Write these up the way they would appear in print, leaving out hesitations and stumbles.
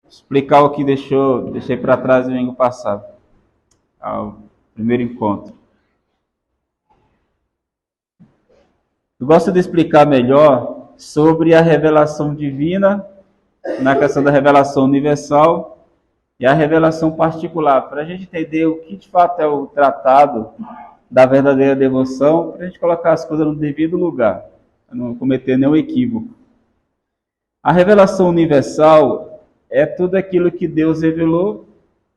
Explicar o que deixei para trás no domingo passado, ao primeiro encontro. Eu gosto de explicar melhor sobre a revelação divina, na questão da revelação universal e a revelação particular, para a gente entender o que de fato é o tratado da verdadeira devoção, para a gente colocar as coisas no devido lugar, para não cometer nenhum equívoco. A revelação universal é tudo aquilo que Deus revelou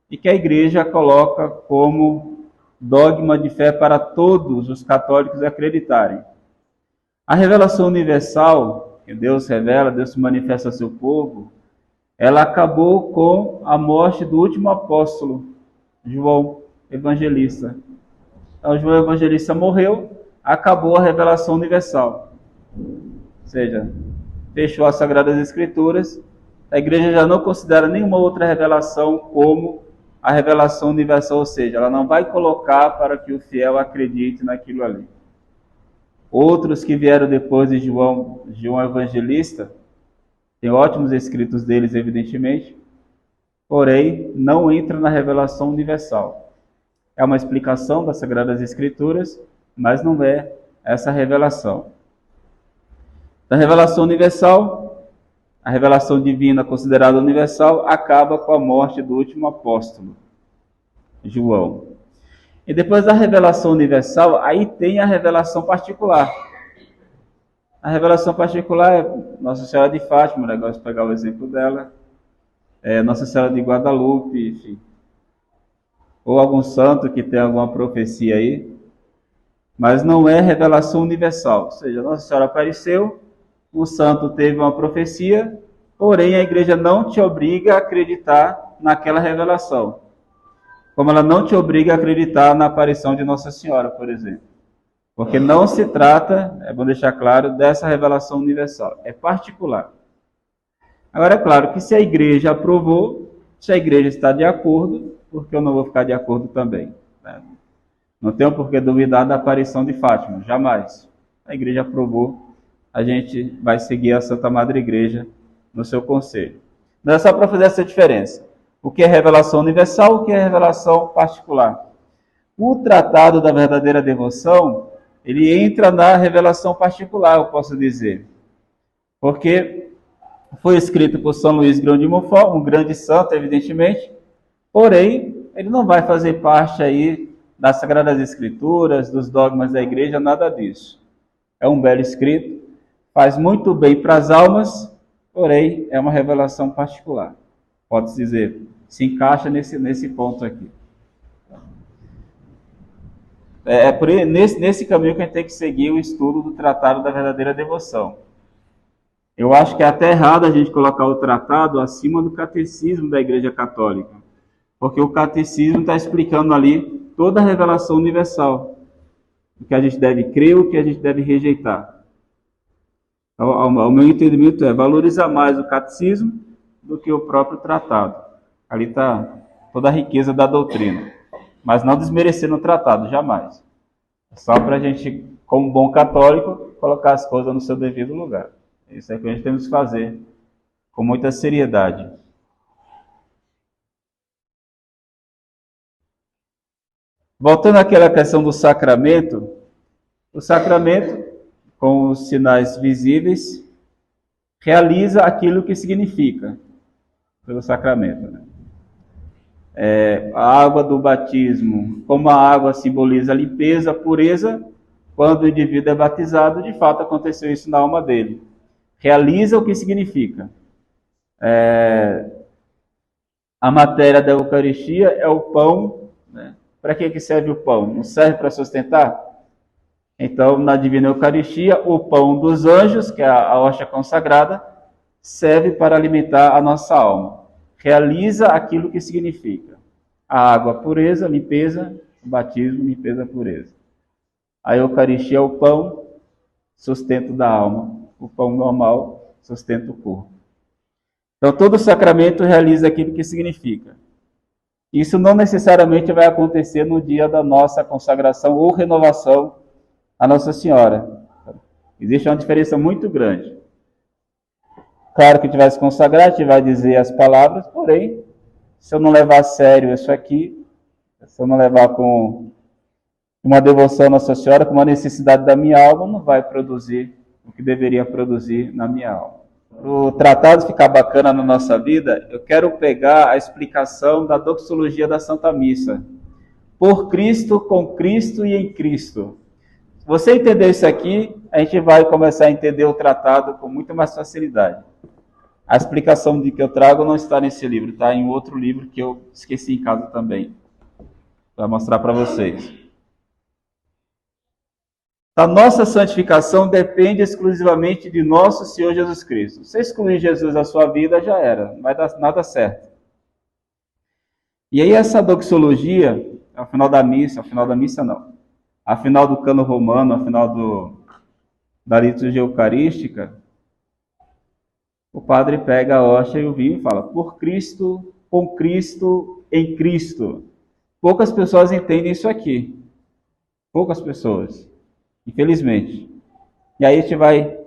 e que a igreja coloca como dogma de fé para todos os católicos acreditarem. A revelação universal, que Deus revela, Deus se manifesta ao seu povo, ela acabou com a morte do último apóstolo, João Evangelista. Então, João Evangelista morreu, acabou a revelação universal. Ou seja, fechou as Sagradas Escrituras, a igreja já não considera nenhuma outra revelação como a revelação universal, ou seja, ela não vai colocar para que o fiel acredite naquilo ali. Outros que vieram depois de João Evangelista, tem ótimos escritos deles, evidentemente, porém, não entra na revelação universal. É uma explicação das Sagradas Escrituras, mas não é essa revelação. Da revelação universal, a revelação divina considerada universal acaba com a morte do último apóstolo, João. E depois da revelação universal, aí tem a revelação particular. A revelação particular é Nossa Senhora de Fátima, né? Gosto de pegar o exemplo dela, Nossa Senhora de Guadalupe, enfim. Ou algum santo que tem alguma profecia aí, mas não é revelação universal. Ou seja, Nossa Senhora apareceu, o santo teve uma profecia, porém a igreja não te obriga a acreditar naquela revelação. Como ela não te obriga a acreditar na aparição de Nossa Senhora, por exemplo. Porque não se trata, é bom deixar claro, dessa revelação universal. É particular. Agora, é claro que se a igreja aprovou, se a igreja está de acordo, porque eu não vou ficar de acordo também. Né? Não tenho por que duvidar da aparição de Fátima, jamais. A igreja aprovou, a gente vai seguir a Santa Madre Igreja no seu conselho. Não é só para fazer essa diferença. O que é revelação universal, o que é revelação particular. O tratado da verdadeira devoção, ele entra na revelação particular, eu posso dizer. Porque foi escrito por São Luís Grão de Montfort, um grande santo, evidentemente, porém, ele não vai fazer parte aí das Sagradas Escrituras, dos dogmas da igreja, nada disso. É um belo escrito, faz muito bem para as almas, porém, é uma revelação particular. Pode-se dizer, se encaixa nesse ponto aqui. Nesse caminho que a gente tem que seguir o estudo do Tratado da Verdadeira Devoção. Eu acho que é até errado a gente colocar o tratado acima do catecismo da Igreja Católica, porque o catecismo está explicando ali toda a revelação universal, o que a gente deve crer, o que a gente deve rejeitar. Ao meu entendimento é valorizar mais o catecismo do que o próprio tratado. Ali está toda a riqueza da doutrina. Mas não desmerecendo o tratado, jamais. É só para a gente, como bom católico, colocar as coisas no seu devido lugar. Isso é que a gente temos que fazer com muita seriedade. Voltando àquela questão do sacramento, o sacramento, com os sinais visíveis, realiza aquilo que significa pelo sacramento. Né? A água do batismo, como a água simboliza a limpeza, a pureza, quando o indivíduo é batizado, de fato aconteceu isso na alma dele. Realiza o que significa. A matéria da Eucaristia é o pão. Né? Para que serve o pão? Não serve para sustentar? Então, na Divina Eucaristia, o pão dos anjos, que é a hóstia consagrada, serve para alimentar a nossa alma. Realiza aquilo que significa. A água, pureza, limpeza, o batismo, limpeza, pureza. A Eucaristia é o pão, sustento da alma. O pão normal sustenta o corpo. Então, todo sacramento realiza aquilo que significa. Isso não necessariamente vai acontecer no dia da nossa consagração ou renovação a Nossa Senhora. Existe uma diferença muito grande. Claro que a gente vai se consagrar, a gente vai dizer as palavras, porém, se eu não levar a sério isso aqui, se eu não levar com uma devoção à Nossa Senhora, com uma necessidade da minha alma, não vai produzir o que deveria produzir na minha alma. Para o tratado ficar bacana na nossa vida, eu quero pegar a explicação da doxologia da Santa Missa. Por Cristo, com Cristo e em Cristo. Se você entender isso aqui, a gente vai começar a entender o tratado com muito mais facilidade. A explicação de que eu trago não está nesse livro, está em outro livro que eu esqueci em casa também. Vou mostrar para vocês. A nossa santificação depende exclusivamente de nosso Senhor Jesus Cristo. Se excluir Jesus da sua vida, já era, não vai dar nada certo. E aí essa doxologia, ao final da missa não, ao final do cano romano, ao final da liturgia eucarística, o padre pega a hóstia e o vinho e fala, por Cristo, com Cristo, em Cristo. Poucas pessoas entendem isso aqui. Poucas pessoas. Infelizmente. E aí a gente vai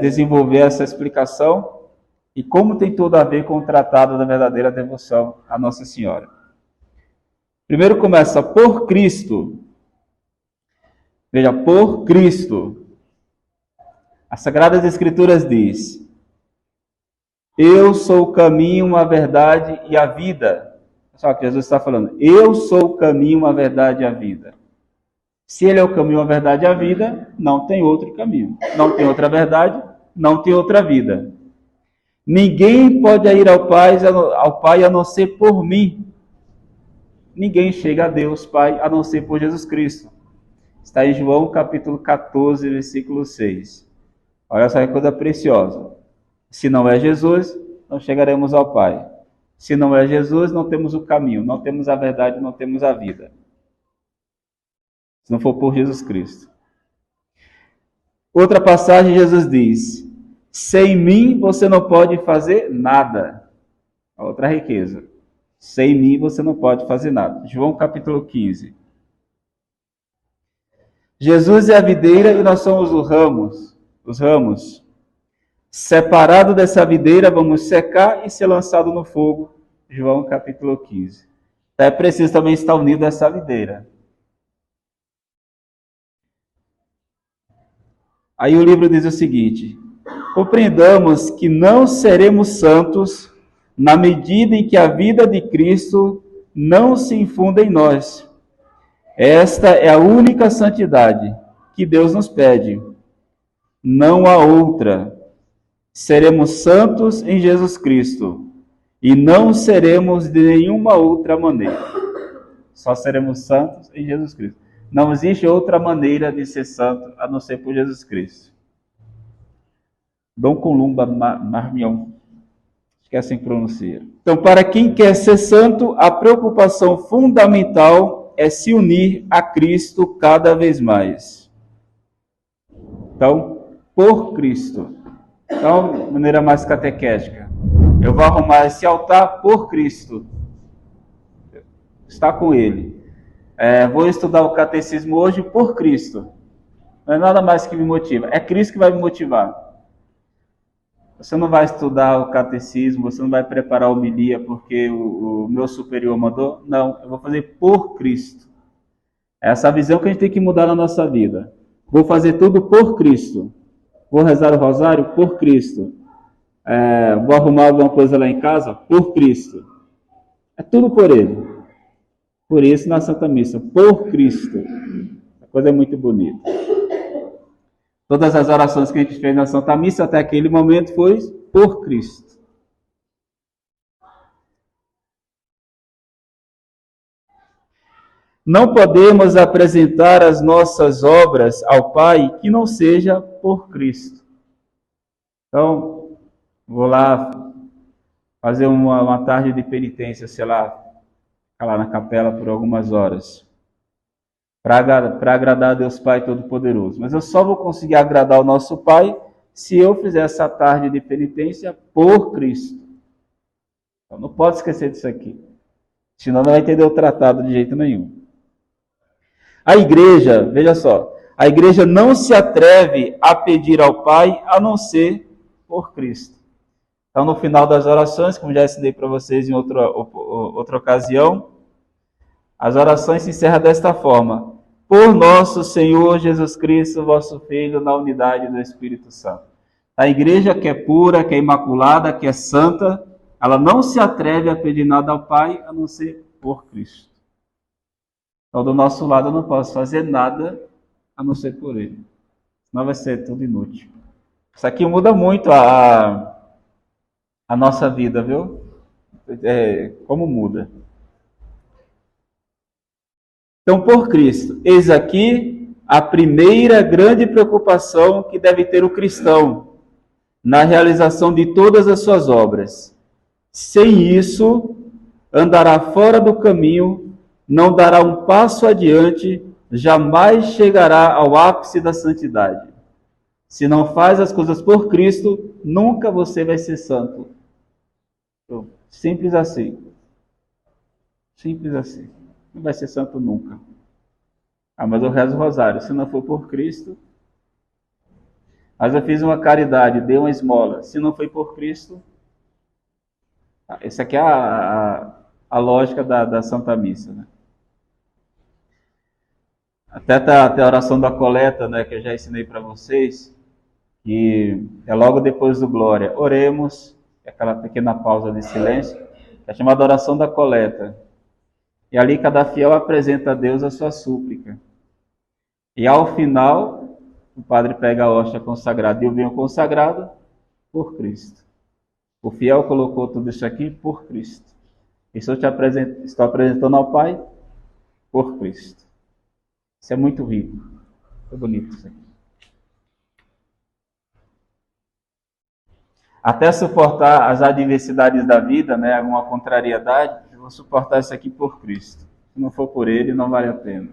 desenvolver essa explicação e como tem tudo a ver com o tratado da verdadeira devoção à Nossa Senhora. Primeiro começa por Cristo. Veja, por Cristo. As Sagradas Escrituras diz: eu sou o caminho, a verdade e a vida. Só que Jesus está falando, eu sou o caminho, a verdade e a vida. Se ele é o caminho, a verdade e a vida, não tem outro caminho. Não tem outra verdade, não tem outra vida. Ninguém pode ir ao Pai a não ser por mim. Ninguém chega a Deus, Pai, a não ser por Jesus Cristo. Está em João capítulo 14, versículo 6. Olha só que coisa preciosa. Se não é Jesus, não chegaremos ao Pai. Se não é Jesus, não temos o caminho, não temos a verdade, não temos a vida. Se não for por Jesus Cristo. Outra passagem, Jesus diz, sem mim você não pode fazer nada. Outra riqueza. Sem mim você não pode fazer nada. João capítulo 15. Jesus é a videira e nós somos os ramos. Separado dessa videira, vamos secar e ser lançado no fogo. João capítulo 15. Então é preciso também estar unido a essa videira. Aí o livro diz o seguinte, compreendamos que não seremos santos na medida em que a vida de Cristo não se infunda em nós. Esta é a única santidade que Deus nos pede. Não há outra. Seremos santos em Jesus Cristo e não seremos de nenhuma outra maneira. Só seremos santos em Jesus Cristo. Não existe outra maneira de ser santo a não ser por Jesus Cristo. Dom Columba Marmion. Acho que é assim que pronuncia. Então, para quem quer ser santo, a preocupação fundamental é se unir a Cristo cada vez mais. Então, por Cristo. Então, de maneira mais catequética. Eu vou arrumar esse altar por Cristo. Está com Ele. Vou estudar o catecismo hoje por Cristo. Não é nada mais que me motiva. É Cristo que vai me motivar. Você não vai estudar o catecismo, você não vai preparar a homilia porque o meu superior mandou. Não, eu vou fazer por Cristo. É essa visão que a gente tem que mudar na nossa vida. Vou fazer tudo por Cristo. Vou rezar o rosário por Cristo. Vou arrumar alguma coisa lá em casa por Cristo. É tudo por Ele. Por isso, na Santa Missa, por Cristo. A coisa é muito bonita. Todas as orações que a gente fez na Santa Missa até aquele momento foi por Cristo. Não podemos apresentar as nossas obras ao Pai que não seja por Cristo. Então, vou lá fazer uma tarde de penitência, sei lá, ficar lá na capela por algumas horas, para agradar a Deus Pai Todo-Poderoso. Mas eu só vou conseguir agradar o nosso Pai se eu fizer essa tarde de penitência por Cristo. Então, não pode esquecer disso aqui. Senão não vai entender o tratado de jeito nenhum. A igreja, veja só, a igreja não se atreve a pedir ao Pai a não ser por Cristo. Então, no final das orações, como já ensinei para vocês em outra ocasião, as orações se encerram desta forma: por nosso Senhor Jesus Cristo, vosso Filho, na unidade do Espírito Santo. A igreja que é pura, que é imaculada, que é santa, ela não se atreve a pedir nada ao Pai, a não ser por Cristo. Então, do nosso lado, eu não posso fazer nada a não ser por Ele. Senão vai ser tudo inútil. Isso aqui muda muito a nossa vida, viu? Como muda. Então, por Cristo, eis aqui a primeira grande preocupação que deve ter o cristão na realização de todas as suas obras. Sem isso, andará fora do caminho, não dará um passo adiante, jamais chegará ao ápice da santidade. Se não faz as coisas por Cristo, nunca você vai ser santo. Simples assim. Simples assim. Não vai ser santo nunca. Mas eu rezo o rosário. Se não for por Cristo... Mas eu fiz uma caridade, dei uma esmola. Se não foi por Cristo... Essa aqui é a lógica da Santa Missa, né? Até a oração da coleta, né, que eu já ensinei para vocês, que é logo depois do Glória. Oremos, aquela pequena pausa de silêncio, é chamada oração da coleta. E ali cada fiel apresenta a Deus a sua súplica. E ao final, o padre pega a hóstia consagrada e o vinho consagrado por Cristo. O fiel colocou tudo isso aqui por Cristo. Isso eu estou apresentando ao Pai por Cristo. Isso é muito rico. É bonito isso aqui. Até suportar as adversidades da vida, né, alguma contrariedade, eu vou suportar isso aqui por Cristo. Se não for por Ele, não vale a pena.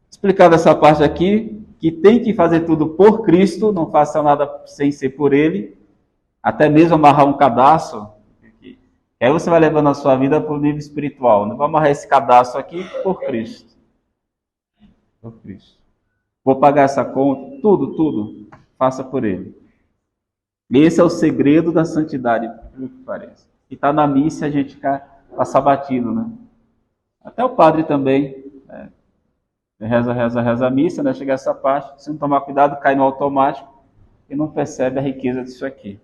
Explicado essa parte aqui, que tem que fazer tudo por Cristo, não faça nada sem ser por Ele, até mesmo amarrar um cadastro. Aí você vai levando a sua vida para o nível espiritual. Não vou amarrar esse cadastro aqui por Cristo. Por Cristo. Vou pagar essa conta, tudo, faça por Ele. Esse é o segredo da santidade, pelo que parece. E está na missa a gente passa batido, né? Até o padre também, né? Reza a missa, né? Chega essa parte, se não tomar cuidado, cai no automático e não percebe a riqueza disso aqui.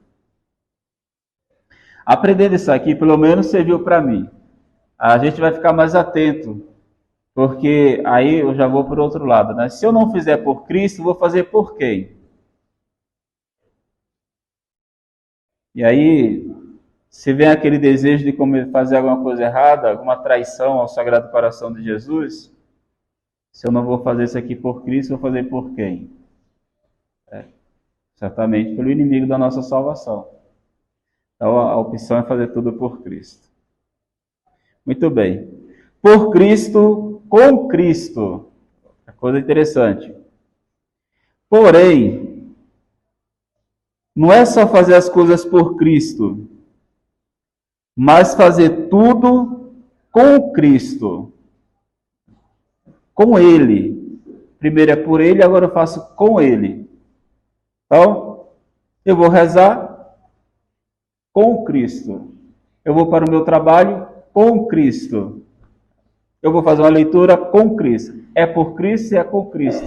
Aprendendo isso aqui, pelo menos serviu para mim. A gente vai ficar mais atento, porque aí eu já vou para o outro lado, né? Se eu não fizer por Cristo, vou fazer por quem? E aí, se vem aquele desejo de fazer alguma coisa errada, alguma traição ao Sagrado Coração de Jesus, se eu não vou fazer isso aqui por Cristo, vou fazer por quem? Certamente pelo inimigo da nossa salvação. Então a opção é fazer tudo por Cristo. Muito bem. Por Cristo, com Cristo. É coisa interessante. Porém, não é só fazer as coisas por Cristo, mas fazer tudo com Cristo. Com Ele. Primeiro é por Ele, agora eu faço com Ele. Então, eu vou rezar com Cristo. Eu vou para o meu trabalho com Cristo. Eu vou fazer uma leitura com Cristo. É por Cristo e é com Cristo.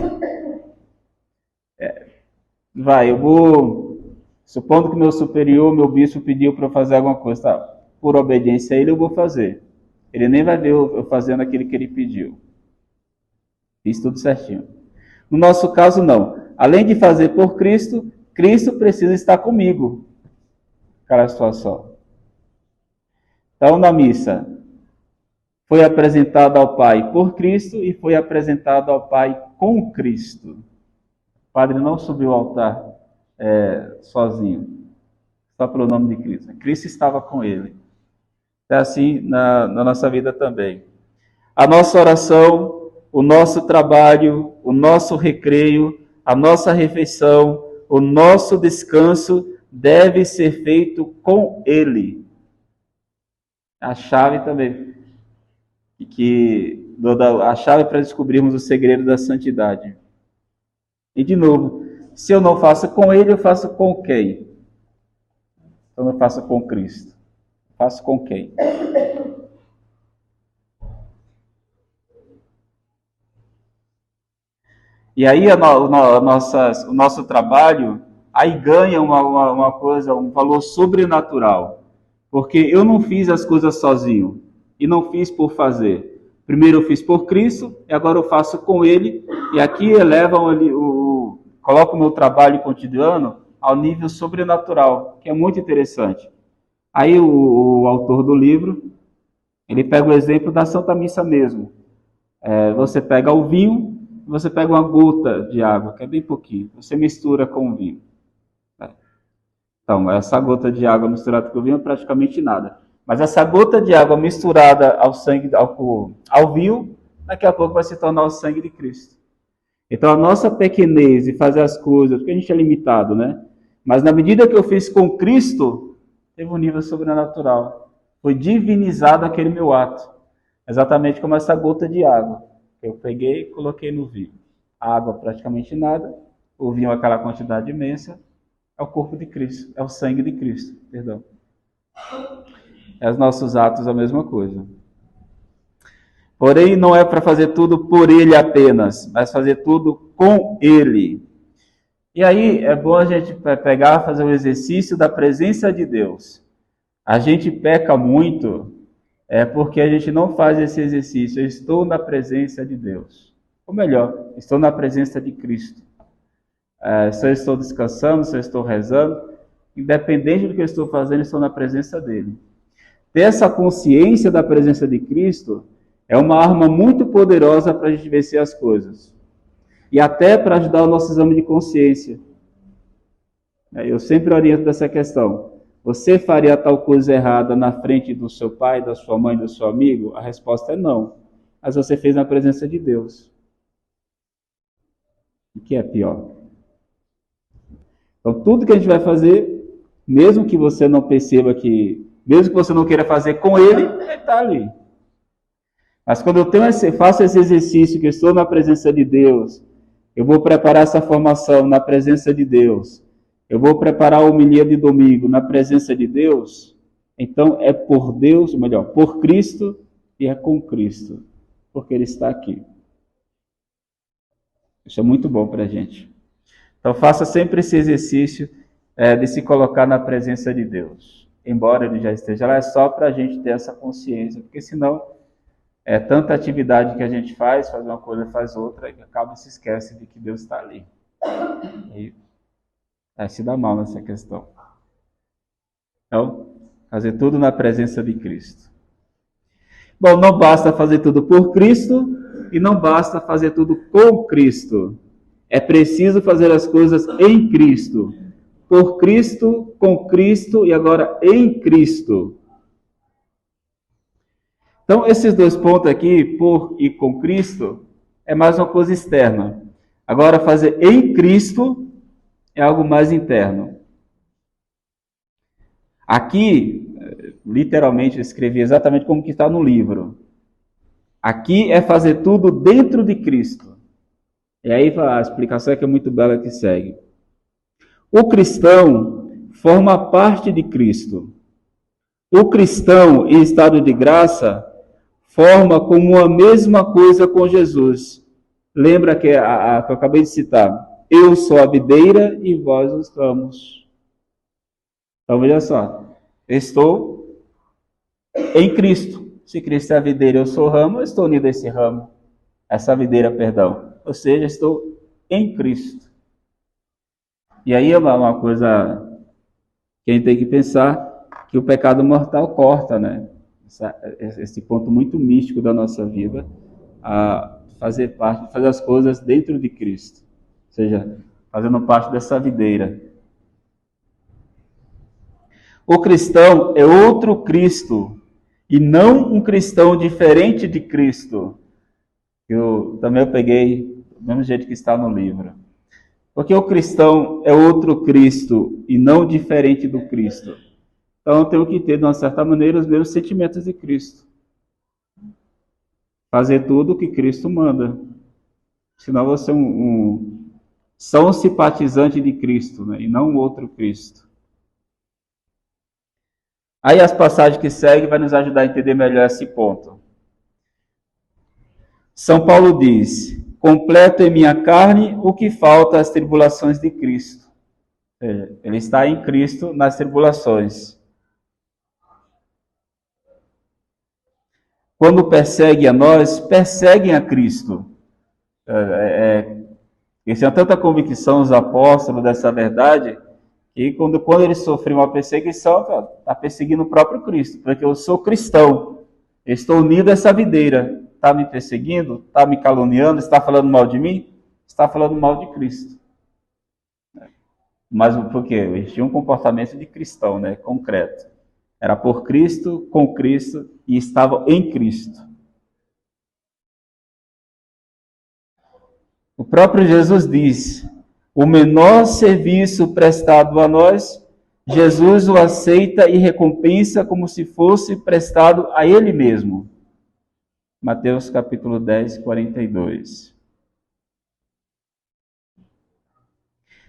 Eu vou... Supondo que meu superior, meu bispo, pediu para eu fazer alguma coisa. Tá? Por obediência a ele, eu vou fazer. Ele nem vai ver eu fazendo aquilo que ele pediu. Fiz tudo certinho. No nosso caso, não. Além de fazer por Cristo, Cristo precisa estar comigo. Aquela situação. Então, na missa, foi apresentado ao Pai por Cristo e foi apresentado ao Pai com Cristo. O padre não subiu ao altar sozinho, só pelo nome de Cristo. Cristo estava com ele. É assim na nossa vida também. A nossa oração, o nosso trabalho, o nosso recreio, a nossa refeição, o nosso descanso deve ser feito com Ele. A chave também, a chave para descobrirmos o segredo da santidade. E de novo, se eu não faço com ele, eu faço com quem? Então eu faço com Cristo. Faço com quem? E aí o nosso trabalho aí ganha uma coisa, um valor sobrenatural. Porque eu não fiz as coisas sozinho. E não fiz por fazer. Primeiro eu fiz por Cristo, e agora eu faço com Ele. E aqui elevam coloco o meu trabalho cotidiano ao nível sobrenatural, que é muito interessante. Aí o autor do livro, ele pega o exemplo da Santa Missa mesmo. Você pega o vinho, você pega uma gota de água, que é bem pouquinho, você mistura com o vinho. Então, essa gota de água misturada com o vinho é praticamente nada. Mas essa gota de água misturada ao sangue, ao vinho, daqui a pouco vai se tornar o sangue de Cristo. Então, a nossa pequenez de fazer as coisas, porque a gente é limitado, né? Mas na medida que eu fiz com Cristo, teve um nível sobrenatural. Foi divinizado aquele meu ato. Exatamente como essa gota de água. Eu peguei e coloquei no vinho. A água praticamente nada, o vinho aquela quantidade imensa, é o corpo de Cristo, é o sangue de Cristo, perdão. É os nossos atos a mesma coisa. Porém, não é para fazer tudo por Ele apenas, mas fazer tudo com Ele. E aí é bom a gente pegar, fazer o exercício da presença de Deus. A gente peca muito porque a gente não faz esse exercício. Eu estou na presença de Deus. Ou melhor, estou na presença de Cristo. Se eu estou descansando, se eu estou rezando, independente do que eu estou fazendo, eu estou na presença dele. Ter essa consciência da presença de Cristo é uma arma muito poderosa para a gente vencer as coisas. E até para ajudar o nosso exame de consciência. Eu sempre oriento dessa questão. Você faria tal coisa errada na frente do seu pai, da sua mãe, do seu amigo? A resposta é não. Mas você fez na presença de Deus. O que é pior? Então, tudo que a gente vai fazer, mesmo que você não perceba mesmo que você não queira fazer com ele está ali. Mas quando eu faço esse exercício, que eu estou na presença de Deus, eu vou preparar essa formação na presença de Deus, eu vou preparar a homilia de domingo na presença de Deus, então é por Deus, ou melhor, por Cristo e é com Cristo, porque Ele está aqui. Isso é muito bom para a gente. Então faça sempre esse exercício de se colocar na presença de Deus. Embora Ele já esteja lá, é só para a gente ter essa consciência, porque senão é tanta atividade que a gente faz uma coisa, faz outra, e acaba e se esquece de que Deus está ali. E se dá mal nessa questão. Então, fazer tudo na presença de Cristo. Bom, não basta fazer tudo por Cristo e não basta fazer tudo com Cristo. É preciso fazer as coisas em Cristo. Por Cristo, com Cristo e agora em Cristo. Então, esses dois pontos aqui, por e com Cristo, é mais uma coisa externa. Agora, fazer em Cristo é algo mais interno. Aqui, literalmente, eu escrevi exatamente como que está no livro. Aqui é fazer tudo dentro de Cristo. E aí a explicação é que é muito bela que segue. O cristão forma parte de Cristo. O cristão em estado de graça forma como a mesma coisa com Jesus. Lembra que eu acabei de citar? Eu sou a videira e vós os ramos. Então veja só, eu estou em Cristo. Se Cristo é a videira, eu sou o ramo, eu estou unido a esse ramo. Essa videira, perdão. Ou seja, estou em Cristo. E aí é uma coisa que a gente tem que pensar, que o pecado mortal corta, né? Esse ponto muito místico da nossa vida, a fazer as coisas dentro de Cristo. Ou seja, fazendo parte dessa videira. O cristão é outro Cristo, e não um cristão diferente de Cristo. Eu peguei do mesmo jeito que está no livro. Porque o cristão é outro Cristo e não diferente do Cristo. Então eu tenho que ter, de uma certa maneira, os mesmos sentimentos de Cristo. Fazer tudo o que Cristo manda. Senão você é um são simpatizantes de Cristo, né? E não outro Cristo. Aí as passagens que seguem vai nos ajudar a entender melhor esse ponto. São Paulo diz: completo em minha carne o que falta às tribulações de Cristo. Ele está em Cristo nas tribulações. Quando perseguem a nós, perseguem a Cristo. Eles tinham tanta convicção, os apóstolos, dessa verdade, que quando eles sofrem uma perseguição, está perseguindo o próprio Cristo, porque eu sou cristão, eu estou unido a essa videira. Está me perseguindo? Está me caluniando? Está falando mal de mim? Está falando mal de Cristo. Mas por quê? Eles tinham um comportamento de cristão, né? Concreto. Era por Cristo, com Cristo e estavam em Cristo. O próprio Jesus diz: o menor serviço prestado a nós, Jesus o aceita e recompensa como se fosse prestado a Ele mesmo. Mateus capítulo 10, 42.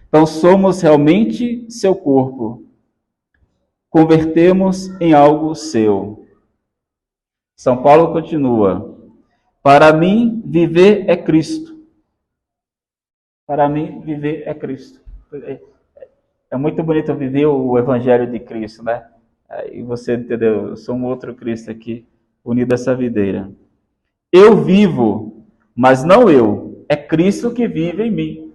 Então somos realmente seu corpo. Convertemos em algo seu. São Paulo continua: para mim, viver é Cristo. Para mim, viver é Cristo. É muito bonito viver o Evangelho de Cristo, né? E você entendeu? Eu sou um outro Cristo aqui, unido a essa videira. Eu vivo, mas não eu. É Cristo que vive em mim.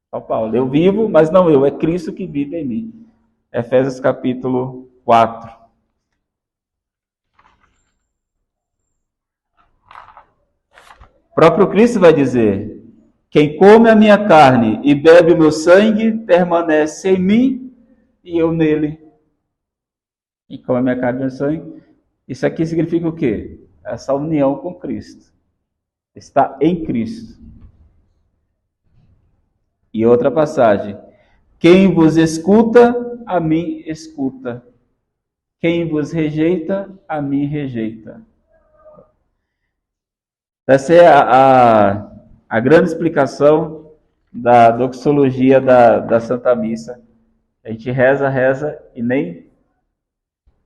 São Paulo: eu vivo, mas não eu. É Cristo que vive em mim. Efésios capítulo 4. O próprio Cristo vai dizer: quem come a minha carne e bebe o meu sangue, permanece em mim e eu nele. Quem come a minha carne e o meu sangue. Isso aqui significa o quê? Essa união com Cristo. Está em Cristo. E outra passagem: quem vos escuta, a mim escuta. Quem vos rejeita, a mim rejeita. Essa é a grande explicação da doxologia da Santa Missa. A gente reza e nem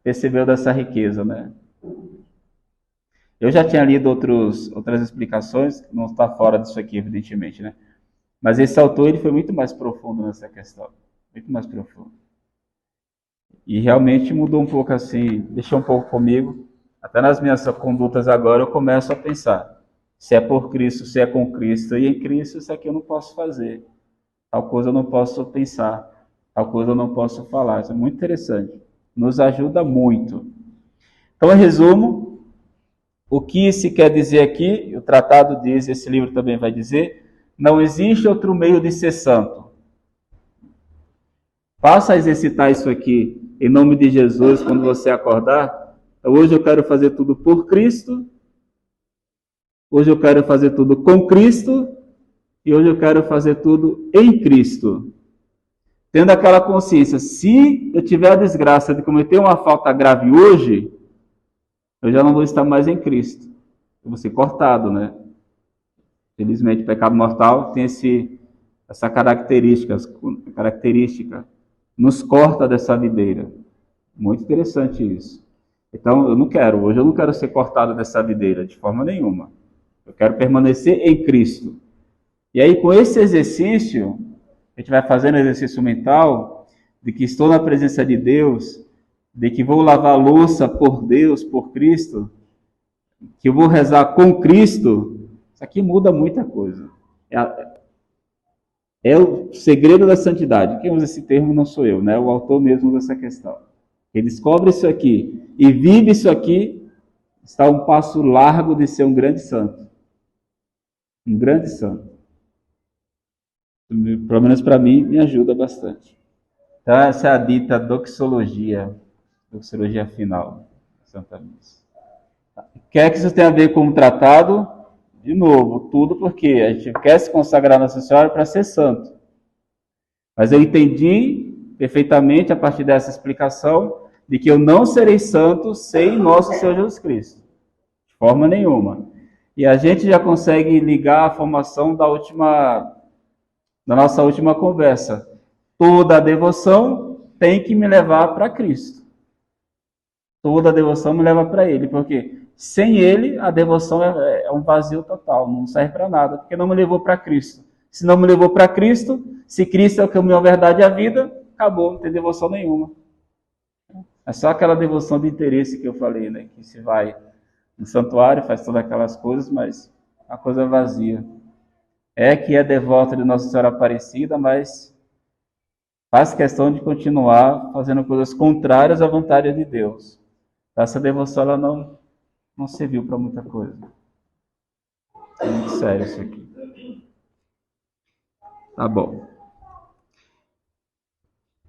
percebeu dessa riqueza, né? Eu já tinha lido outras explicações, não está fora disso aqui, evidentemente, né? Mas esse autor ele foi muito mais profundo nessa questão, muito mais profundo. E realmente mudou um pouco assim, deixou um pouco comigo. Até nas minhas condutas agora eu começo a pensar: se é por Cristo, se é com Cristo, e em Cristo isso aqui eu não posso fazer. Tal coisa eu não posso pensar, tal coisa eu não posso falar. Isso é muito interessante, nos ajuda muito. Então, em resumo, o que se quer dizer aqui, o tratado diz, esse livro também vai dizer: não existe outro meio de ser santo. Faça a exercitar isso aqui, em nome de Jesus, quando você acordar. Então, hoje eu quero fazer tudo por Cristo, hoje eu quero fazer tudo com Cristo, e hoje eu quero fazer tudo em Cristo. Tendo aquela consciência: se eu tiver a desgraça de cometer uma falta grave hoje, eu já não vou estar mais em Cristo. Eu vou ser cortado, né? Felizmente, o pecado mortal tem essa característica, nos corta dessa videira. Muito interessante isso. Então, hoje eu não quero ser cortado dessa videira, de forma nenhuma. Eu quero permanecer em Cristo. E aí, com esse exercício, a gente vai fazendo exercício mental, de que estou na presença de Deus, de que vou lavar a louça por Deus, por Cristo, que eu vou rezar com Cristo. Isso aqui muda muita coisa. É o segredo da santidade. Quem usa esse termo não sou eu, né? O autor mesmo usa essa questão. Quem descobre isso aqui e vive isso aqui, está a um passo largo de ser um grande santo. Um grande santo. Pelo menos para mim, me ajuda bastante. Então, essa é a dita doxologia final da Santa Missa. O que é que isso tem a ver com o tratado? De novo, tudo porque a gente quer se consagrar a Nossa Senhora para ser santo. Mas eu entendi perfeitamente, a partir dessa explicação, de que eu não serei santo sem nosso Senhor Jesus Cristo. De forma nenhuma. E a gente já consegue ligar a formação na nossa última conversa. Toda a devoção tem que me levar para Cristo. Toda a devoção me leva para Ele, porque sem Ele a devoção é um vazio total, não serve para nada, porque não me levou para Cristo. Se não me levou para Cristo, se Cristo é o caminho, a verdade e a vida, acabou, não tem devoção nenhuma. É só aquela devoção de interesse que eu falei, né? Que se vai no santuário, faz todas aquelas coisas, mas a coisa vazia. É que é devota de Nossa Senhora Aparecida, mas faz questão de continuar fazendo coisas contrárias à vontade de Deus. Essa devoção ela não serviu para muita coisa. É muito sério isso aqui. Tá bom.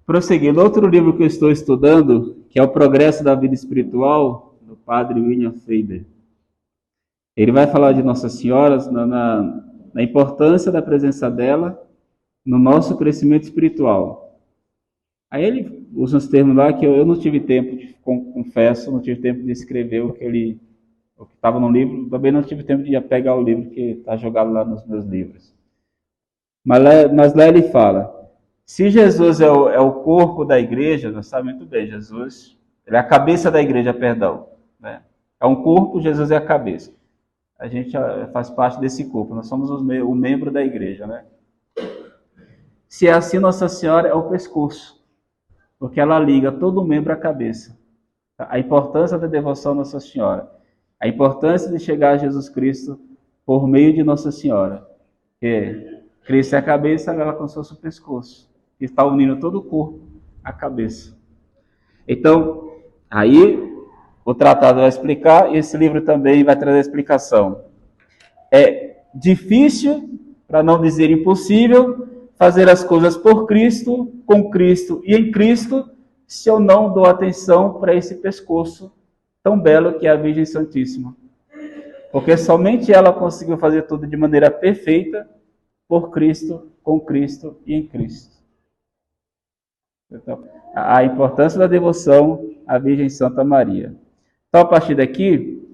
Prosseguindo, outro livro que eu estou estudando, que é O Progresso da Vida Espiritual, do padre William Faber. Ele vai falar de Nossa Senhora, na importância da presença dela no nosso crescimento espiritual. Aí ele usa uns termos lá que eu não tive tempo, confesso, não tive tempo de escrever o que estava no livro, também não tive tempo de pegar o livro que está jogado lá nos meus livros. Mas lá ele fala, se Jesus é o corpo da igreja, nós sabemos muito bem, Jesus, ele é a cabeça da igreja, perdão, né? É um corpo, Jesus é a cabeça. A gente faz parte desse corpo, nós somos o membro da igreja, né? Se é assim, Nossa Senhora é o pescoço, porque ela liga todo membro à cabeça. A importância da devoção a Nossa Senhora, a importância de chegar a Jesus Cristo por meio de Nossa Senhora. Porque Cristo é a cabeça, ela como se fosse o pescoço, que está unindo todo o corpo à cabeça. Então, aí o tratado vai explicar, e esse livro também vai trazer a explicação. É difícil, para não dizer impossível, fazer as coisas por Cristo, com Cristo e em Cristo, se eu não dou atenção para esse pescoço tão belo que é a Virgem Santíssima. Porque somente ela conseguiu fazer tudo de maneira perfeita, por Cristo, com Cristo e em Cristo. Então, a importância da devoção à Virgem Santa Maria. Então, a partir daqui,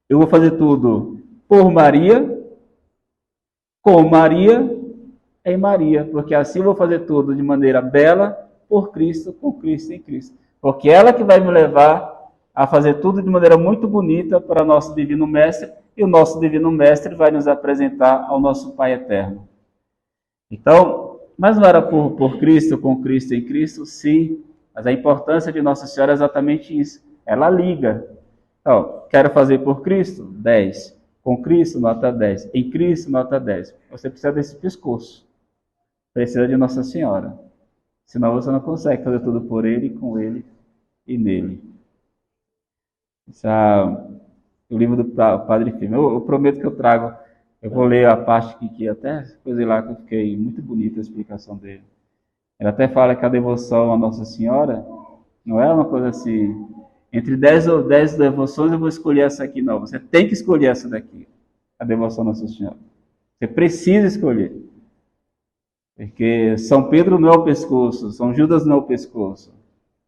eu vou fazer tudo por Maria, com Maria, em Maria, porque assim eu vou fazer tudo de maneira bela, por Cristo, com Cristo e em Cristo. Porque ela que vai me levar a fazer tudo de maneira muito bonita para o nosso Divino Mestre, e o nosso Divino Mestre vai nos apresentar ao nosso Pai Eterno. Então, mas não era por Cristo, com Cristo e em Cristo? Sim, mas a importância de Nossa Senhora é exatamente isso. Ela liga. Então, quero fazer por Cristo? 10. Com Cristo, nota 10. Em Cristo, nota 10. Você precisa desse pescoço. Precisa de Nossa Senhora. Senão você não consegue fazer tudo por Ele, com Ele e nele. O livro do Padre Firmo. Eu prometo que eu trago. Eu vou ler a parte que até coisa lá que eu fiquei muito bonita a explicação dele. Ele até fala que a devoção a Nossa Senhora não é uma coisa assim, entre 10 devoções eu vou escolher essa aqui, não. Você tem que escolher essa daqui, a devoção a Nossa Senhora. Você precisa escolher. Porque São Pedro não é o pescoço, São Judas não é o pescoço.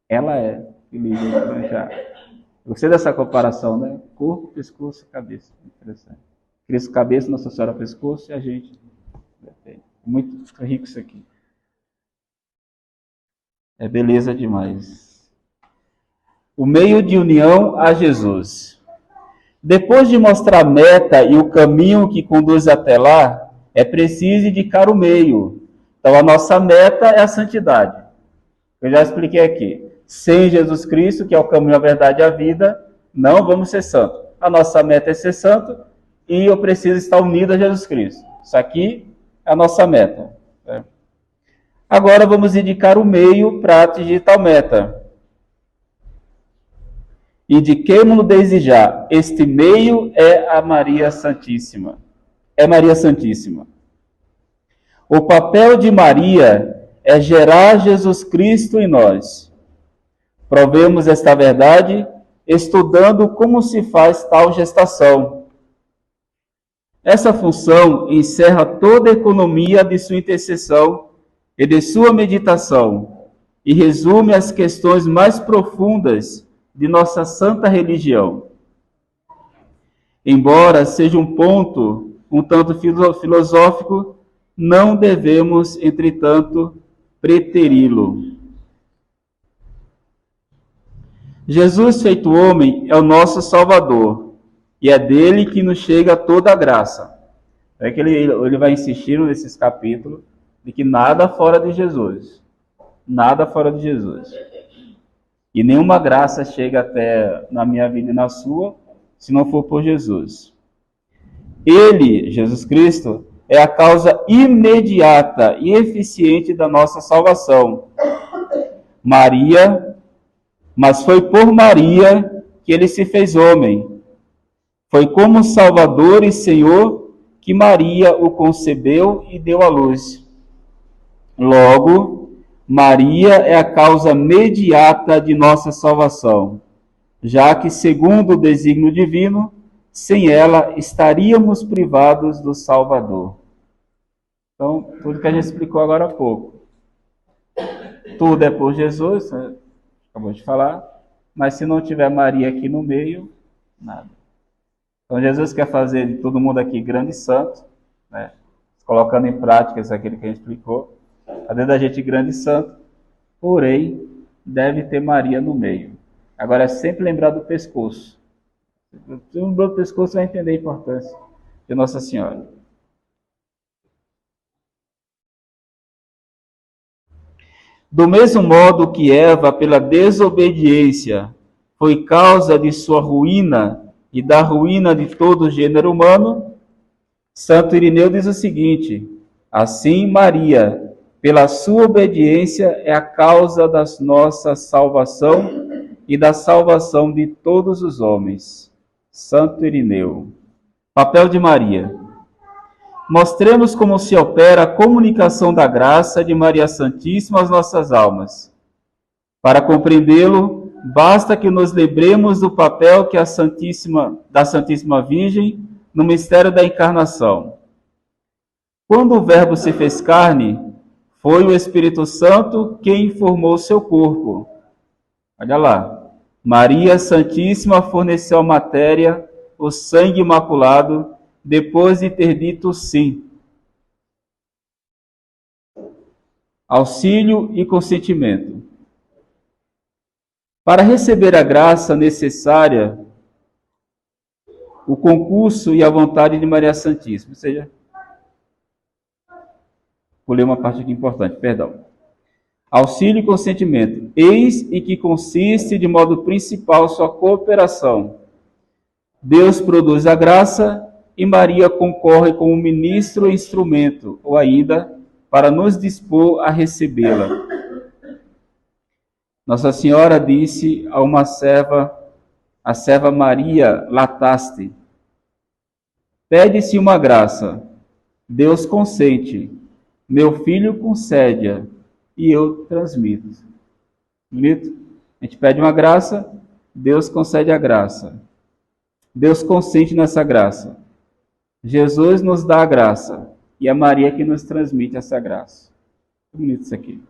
Ela é. Eu gostei dessa comparação, né? Corpo, pescoço, cabeça. Interessante. Cristo, cabeça, Nossa Senhora, pescoço e a gente. Muito rico isso aqui. É beleza demais. O meio de união a Jesus. Depois de mostrar a meta e o caminho que conduz até lá, é preciso indicar o meio. Então, a nossa meta é a santidade. Eu já expliquei aqui. Sem Jesus Cristo, que é o caminho, a verdade e a vida, não vamos ser santos. A nossa meta é ser santo e eu preciso estar unido a Jesus Cristo. Isso aqui é a nossa meta. Né? Agora vamos indicar o meio para atingir tal meta. Indiquemo-lo desde já. Este meio é a Maria Santíssima. É Maria Santíssima. O papel de Maria é gerar Jesus Cristo em nós. Provemos esta verdade estudando como se faz tal gestação. Essa função encerra toda a economia de sua intercessão e de sua meditação e resume as questões mais profundas de nossa santa religião. Embora seja um ponto um tanto filosófico, não devemos, entretanto, preteri-lo. Jesus feito homem é o nosso Salvador, e é dele que nos chega toda a graça. É que ele vai insistir nesses capítulos de que nada fora de Jesus. Nada fora de Jesus. E nenhuma graça chega até na minha vida e na sua, se não for por Jesus. Ele, Jesus Cristo, é a causa imediata e eficiente da nossa salvação. Mas foi por Maria que ele se fez homem. Foi como Salvador e Senhor que Maria o concebeu e deu à luz. Logo, Maria é a causa imediata de nossa salvação, já que, segundo o desígnio divino, sem ela estaríamos privados do Salvador. Então, tudo que a gente explicou agora há pouco. Tudo é por Jesus, acabou de falar, mas se não tiver Maria aqui no meio, nada. Então, Jesus quer fazer de todo mundo aqui grande santo, né? Colocando em prática isso aquilo que a gente explicou. Fazer da gente grande santo, porém, deve ter Maria no meio. Agora, é sempre lembrar do pescoço. Se não lembrar do pescoço, vai entender a importância de Nossa Senhora. Do mesmo modo que Eva, pela desobediência, foi causa de sua ruína e da ruína de todo o gênero humano, Santo Irineu diz o seguinte: assim Maria, pela sua obediência, é a causa da nossa salvação e da salvação de todos os homens. Santo Irineu. Papel de Maria. Mostremos como se opera a comunicação da graça de Maria Santíssima às nossas almas. Para compreendê-lo, basta que nos lembremos do papel que da Santíssima Virgem no mistério da encarnação. Quando o Verbo se fez carne, foi o Espírito Santo quem formou seu corpo. Olha lá. Maria Santíssima forneceu a matéria, o sangue imaculado, depois de ter dito sim. Auxílio e consentimento. Para receber a graça necessária, o concurso e a vontade de Maria Santíssima. Ou seja, pulei uma parte aqui importante, perdão. Auxílio e consentimento. Eis em que consiste de modo principal sua cooperação. Deus produz a graça e Maria concorre como ministro e instrumento, ou ainda, para nos dispor a recebê-la. Nossa Senhora disse a uma serva, a serva Maria Lataste: pede-se uma graça, Deus consente, meu filho concede-a, e eu transmito. Bonito? A gente pede uma graça, Deus concede a graça. Deus consente nessa graça. Jesus nos dá a graça, e é Maria que nos transmite essa graça. Bonito isso aqui.